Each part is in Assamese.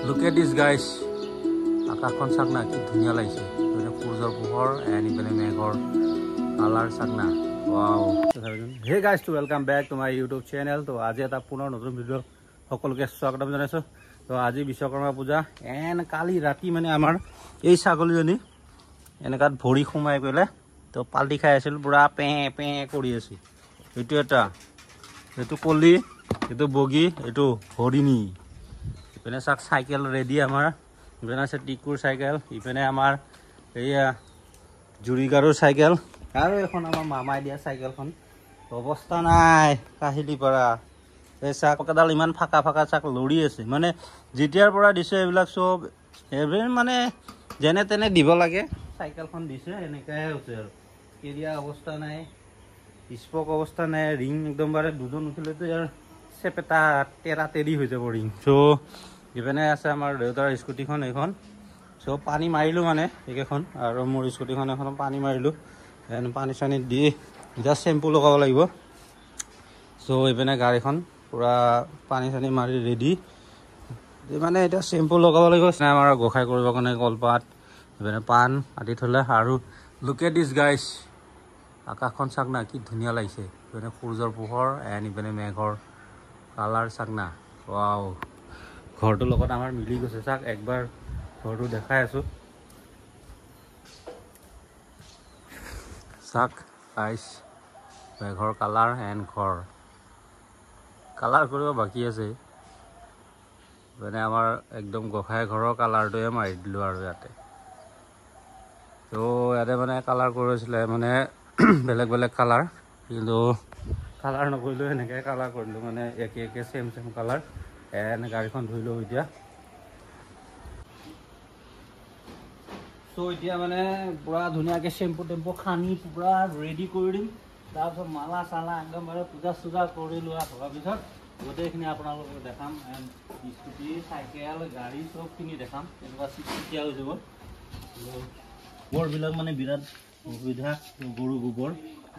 Look at this guys. Akakhon sagna ki dhuniya laise. Pure purjor pohor and ipane meghor color sagna. Wow. Hey guys, to welcome back to my YouTube channel. To aji eta punor notun video সকলকে স্বাগতম জানাইছো। তো আজি বিশ্বকৰ্মা পূজা এন কালি ৰাতি মানে আমাৰ এই ছাগলীজনী এনেকাত ভৰি খুমাই গলে তো পাল্টি খাই আছিল পুৰা পে পে কৰি আছিল। এটো এটা এটো কলি এটো বগি এটো হৰিণী। ইপেনে সাক সাইকেল ৰেডি আমাৰ ইপেনে আছে টিকুৰ সাইকেল ইপেনে আমাৰ এইয়া জুৰিগাৰৰ সাইকেল আৰু এখন আমাৰ মামাই দিয়া সাইকেলখন অৱস্থা নাই কাহিলি পৰা এই চাকডাল ইমান ফাকা ফাকা চাক লৰি আছে মানে যেতিয়াৰ পৰা দিছে এইবিলাক সব এভৰি মানে যেনে তেনে দিব লাগে সাইকেলখন দিছে এনেকাই হৈছে আৰু কেৰিয়া অৱস্থা নাই স্পক অৱস্থা নাই ৰিং একদম বাৰে দুজন উঠিলে তো ইয়াৰ সেপেটা তেৰা তেৰি হৈ যাব ৰিং সো ইভেনে আছে আমাৰ দেউতাৰ স্কুটিখন এইখন সো পানী মাৰিলো মানে এইখন আৰু মোৰ স্কুটিখন এখন পানী মাৰিলো এন পানী চানি দি জাস্ট শ্যাম্পু লগাব লাগিব সো ইভেনে গাড়ীখন পুৰা পানী চানি মাৰি ৰেডি মানে এটা শ্যাম্পু লগাব লাগিব আমাৰ গোখাই কৰিব কাৰণে কলপাত ইভেনে পান আদি থলে আৰু লুক এট দিস গাইস আকাশখন চাগনা কি ধুনীয়া লাগিছে ইভেনে সূৰ্যৰ পোহৰ এন ইভেনে মেঘৰ কালাৰ চাগনা ওয়াও ঘৰটো লগত আমাৰ মিলি গৈছে চাক একবাৰ ঘৰটো দেখাই আছো চাক গাইস মেঘৰ কালাৰ এন ঘৰ কালাৰ কৰিব বাকি আছে মানে আমাৰ একদম গোখাই ঘৰৰ কালাৰটোৱে মাৰি দিলো আৰু ইয়াতে তো ইয়াতে মানে কালাৰ কৰিছিলে মানে বেলেগ বেলেগ কালাৰ কিন্তু কালাৰ নকৰিলো এনেকৈ কালাৰ কৰিলো মানে একে একে সেম সেম কালাৰ এন গাড়ীখন ধুইলো এতিয়া সো এতিয়া মানে পুৰা ধুনীয়াকৈ শ্যাম্পু টেম্পু খানি পুৰা ৰেডি কৰি দিম তাৰপিছত মালা চালা একদম মানে পূজা চূজা কৰি লোৱা হোৱাৰ পিছত গোটেইখিনি আপোনালোকক দেখাম স্কুটি চাইকেল গাড়ী চবখিনি দেখাম এনেকুৱা চিকিৎসা হৈ যাব গোবৰবিলাক মানে বিৰাট সুবিধা গৰু গোবৰ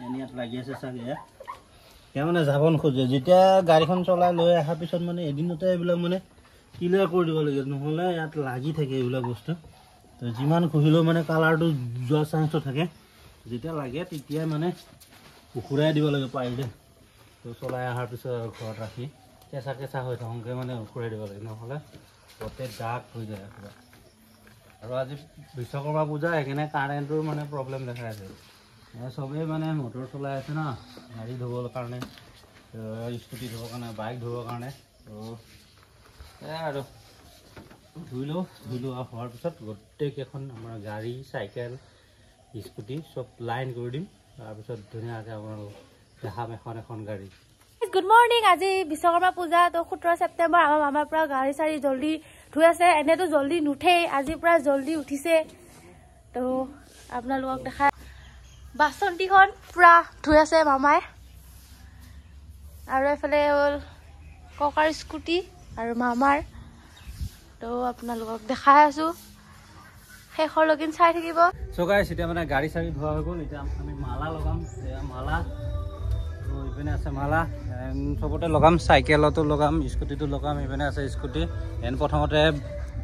এনে ইয়াত লাগি আছে চাগে এতিয়া মানে যাব নোখোজে যেতিয়া গাড়ীখন চলাই লৈ অহাৰ পিছত মানে এদিনতে এইবিলাক মানে ক্লিয়াৰ কৰি দিব লাগে নহ'লে ইয়াত লাগি থাকে এইবিলাক বস্তু তো যিমান খুহিলেও মানে কালাৰটো যোৱা চান্সটো থাকে যেতিয়া লাগে তেতিয়া মানে উখুৰাই দিব লাগে পাৰিলে তো চলাই অহাৰ পিছত ঘৰত ৰাখি কেঁচা কেঁচা হৈ থাকোঁতে মানে উখুৰাই দিব লাগে নহ'লে গোটেই দাগ হৈ যায় আৰু আজি বিশ্বকৰ্মা পূজা সেইকাৰণে কাৰেণ্টৰ মানে প্ৰব্লেম দেখা আছে চবেই মানে মটৰ চলাই আছে না গাড়ী ধুবৰ কাৰণে স্কুটি ধুবৰ কাৰণে বাইক ধুবৰ কাৰণে তো আৰু ধুইলো হোৱাৰ পিছত গোটেইকেইখন আমাৰ গাড়ী চাইকেল স্কুটি চব লাইন কৰি দিম তাৰপিছত ধুনীয়াকৈ আপোনালোক দেখাম এখন এখন গাড়ী গুড মৰ্নিং আজি বিশ্বকৰ্মা পূজা তো 17 ছেপ্টেম্বৰ আমাৰ মামাৰ পৰা গাড়ী চাৰি জলদি ধুই আছে এনেতো জলদি নুঠেই আজিৰ পৰা জলদি উঠিছে তো আপোনালোকক দেখা বাচন্তিখন পুৰা ধুই আছে মামাই আৰু এফালে হ'ল ককাৰ স্কুটি আৰু মামাৰ তো আপোনালোকক দেখাই আছো শেষৰলৈকে চাই থাকিব সো গাইস এতিয়া মানে গাড়ী চাৰি ধোৱা হৈ গ'ল এতিয়া আমি মালা লগাম মালা তো ইপিনে আছে মালা সবতে লগাম চাইকেলতো লগাম স্কুটিটো লগাম ইপিনে আছে স্কুটি এন প্ৰথমতে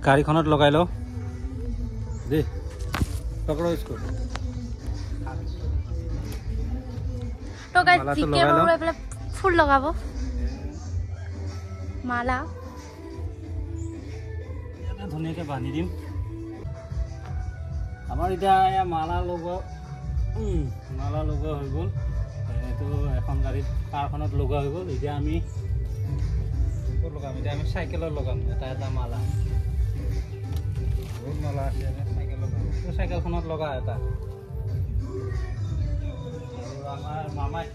গাড়ীখনত লগাই লওঁ দেই পকৰো স্কুটি তো গাইস জিকে মোৰ এফালে ফুল লগাব মালা ধুনীয়াকৈ বান্ধি দিম আমাৰ এতিয়া মালা লগোৱা হৈ গ'ল এইটো এখন গাড়ীত কাৰখনত লগোৱা হৈ গ'ল এতিয়া আমি লগাম এতিয়া আমি চাইকেলত লগাম এটা এটা মালা বহুত মালা আছে চাইকেল লগাম চাইকেলখনত লগা এটা আমাৰ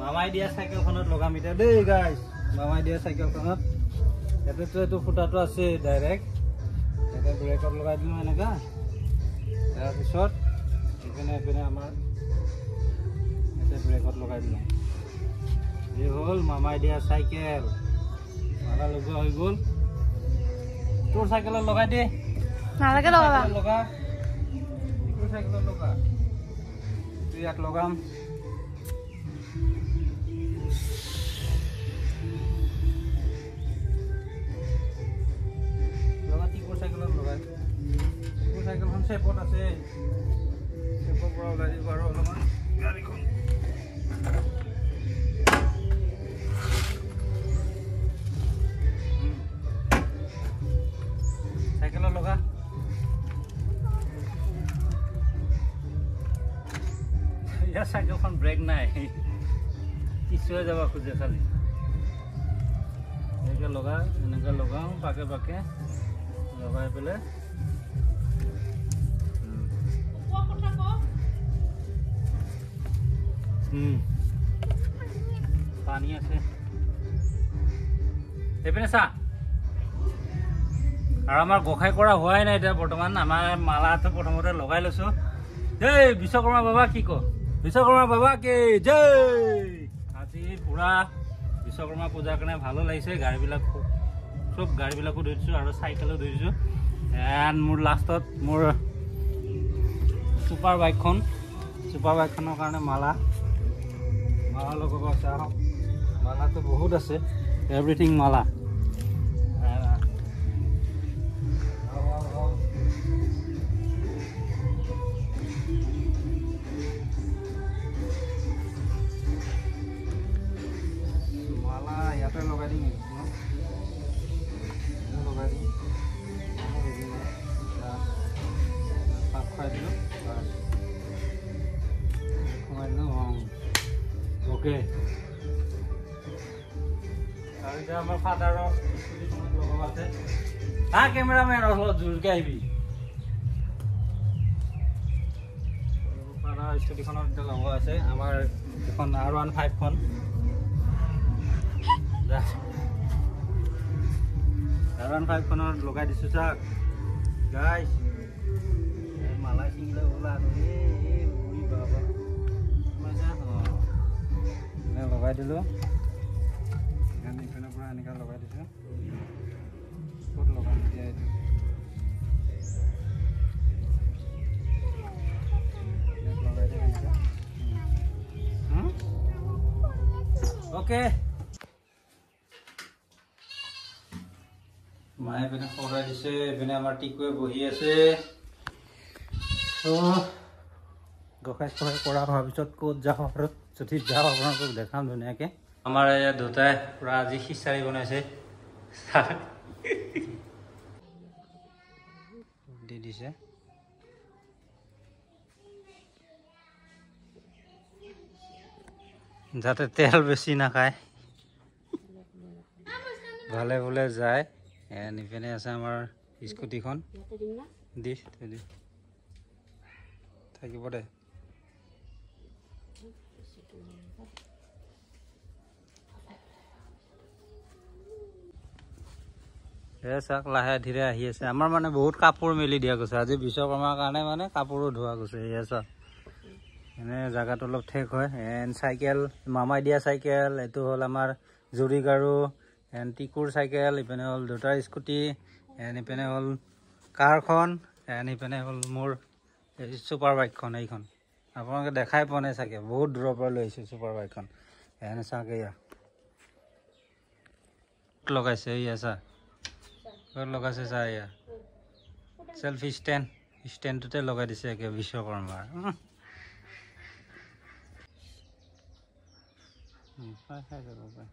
মামাই দিয়া চাইকেলখনত লগাম এতিয়া দেই গাইস মামাই দিয়া চাইকেলখনত ইয়াতেতো এইটো ফুটাটো আছে ডাইৰেক্ট এটা ব্ৰেকত লগাই দিলোঁ এনেকুৱা তাৰপিছত এইপিনে আমাৰ এটা ব্ৰেকত লগাই দিলোঁ এই হ'ল মামাই দিয়া চাইকেল মালা লগোৱা হৈ গ'ল তোৰ চাইকেলত লগাই দে নালাগে লগাবা লগা তোৰ চাইকেলত লগা ইয়াত লগাম টিকুৰ চাইকেলত লগাই টিকুৰ চাইকেলখন চেপত আছে চেপৰ পৰা ওলাই দিব আৰু অলপমান গাড়ীখন চাইকেলত লগা ইয়াৰ চাইকেলখন ব্ৰেক নাই পিছুৱাই যাব খোজে খালি এনেকৈ লগাওঁ পাকে পাকে লগাই পেলাই পানী আছে এইপিনে চা আৰু আমাৰ গোসাঁই কৰা হোৱাই নাই এতিয়া বৰ্তমান আমাৰ মালাটো প্ৰথমতে লগাই লৈছো জয় বিশ্বকৰ্মা বাবা কি ক বিশ্বকৰ্মা বাবা কি জয় আজি পুৰা বিশ্বকৰ্মা পূজাৰ কাৰণে ভালো লাগিছে গাড়ীবিলাক চব গাড়ীবিলাকো ধৰি দিছোঁ আৰু চাইকেলো ধৰি দিছোঁ এণ্ড মোৰ লাষ্টত মোৰ ছুপাৰ বাইকখনৰ কাৰণে মালা লগাব আছে আহক মালাটো বহুত আছে এভৰিথিং মালা ইয়াতে লগাই দিম লগাই দিম পাক খুৱাই দিলোঁ সোমাই দিলোঁ অ'কে আৰু এতিয়া আমাৰ ফাদাৰৰ স্কুটিখনত লগাব আছে হা কেমেৰামেন অলপ জোৰকৈ আহিবি ফাদাৰৰ স্কুটিখনত এতিয়া লগোৱা আছে আমাৰ এখন R15খন R15খনত লগাই দিছোঁ চাওক গাইছ মালা চিঙিলে ওলা বুঢ়ী বাবা লগাই দিলোঁ ইফানৰ পৰা এনেকৈ লগাই দিছোঁ ক'ত লগাম এতিয়া এইটো লগাই দিম এনেকৈ অ'কে মায়ে পিনে খৰাই দিছে এইপিনে আমাৰ টিকুৱে বহি আছে গোসাঁই কৰা হোৱাৰ পিছত ক'ত যাওঁ আৰু যদি যাওঁ আপোনালোকক দেখাম ধুনীয়াকৈ আমাৰ ইয়াত দেউতাই পূৰা আজি খিচাৰি বনাইছে দি দিছে যাতে তেল বেছি নাখায় ভালে ভালে যায় নিপিনে আছে আমাৰ স্কুটিখন দি থৈ দি থাকিব দে চাওক লাহে ধীৰে আহি আছে আমাৰ মানে বহুত কাপোৰ মেলি দিয়া গৈছে আজি বিশ্বকৰ্মাৰ কাৰণে মানে কাপোৰো ধোৱা গৈছে এয়া চাওক এনে জেগাটো অলপ ঠেক হয় এণ্ড চাইকেল মামাই দিয়া চাইকেল এইটো হ'ল আমাৰ জুৰি গাৰু এণ্ড টিকুৰ চাইকেল ইপিনে হ'ল দেউতাৰ স্কুটি এণ্ড ইপিনে হ'ল কাৰখন এণ্ড ইপিনে হ'ল মোৰ ছুপাৰ বাইকখন এইখন আপোনালোকে দেখাই পোৱা নাই চাগে বহুত দূৰৰ পৰা লৈ আহিছোঁ ছুপাৰ বাইকখন এনে চাওক এয়া লগাইছে এয়া চা ক'ত লগাইছে চা এয়া চেল্ফি ষ্টেণ্ডটোতে লগাই দিছে একে বিশ্বকৰ্মাৰ খাই যাব পাৰে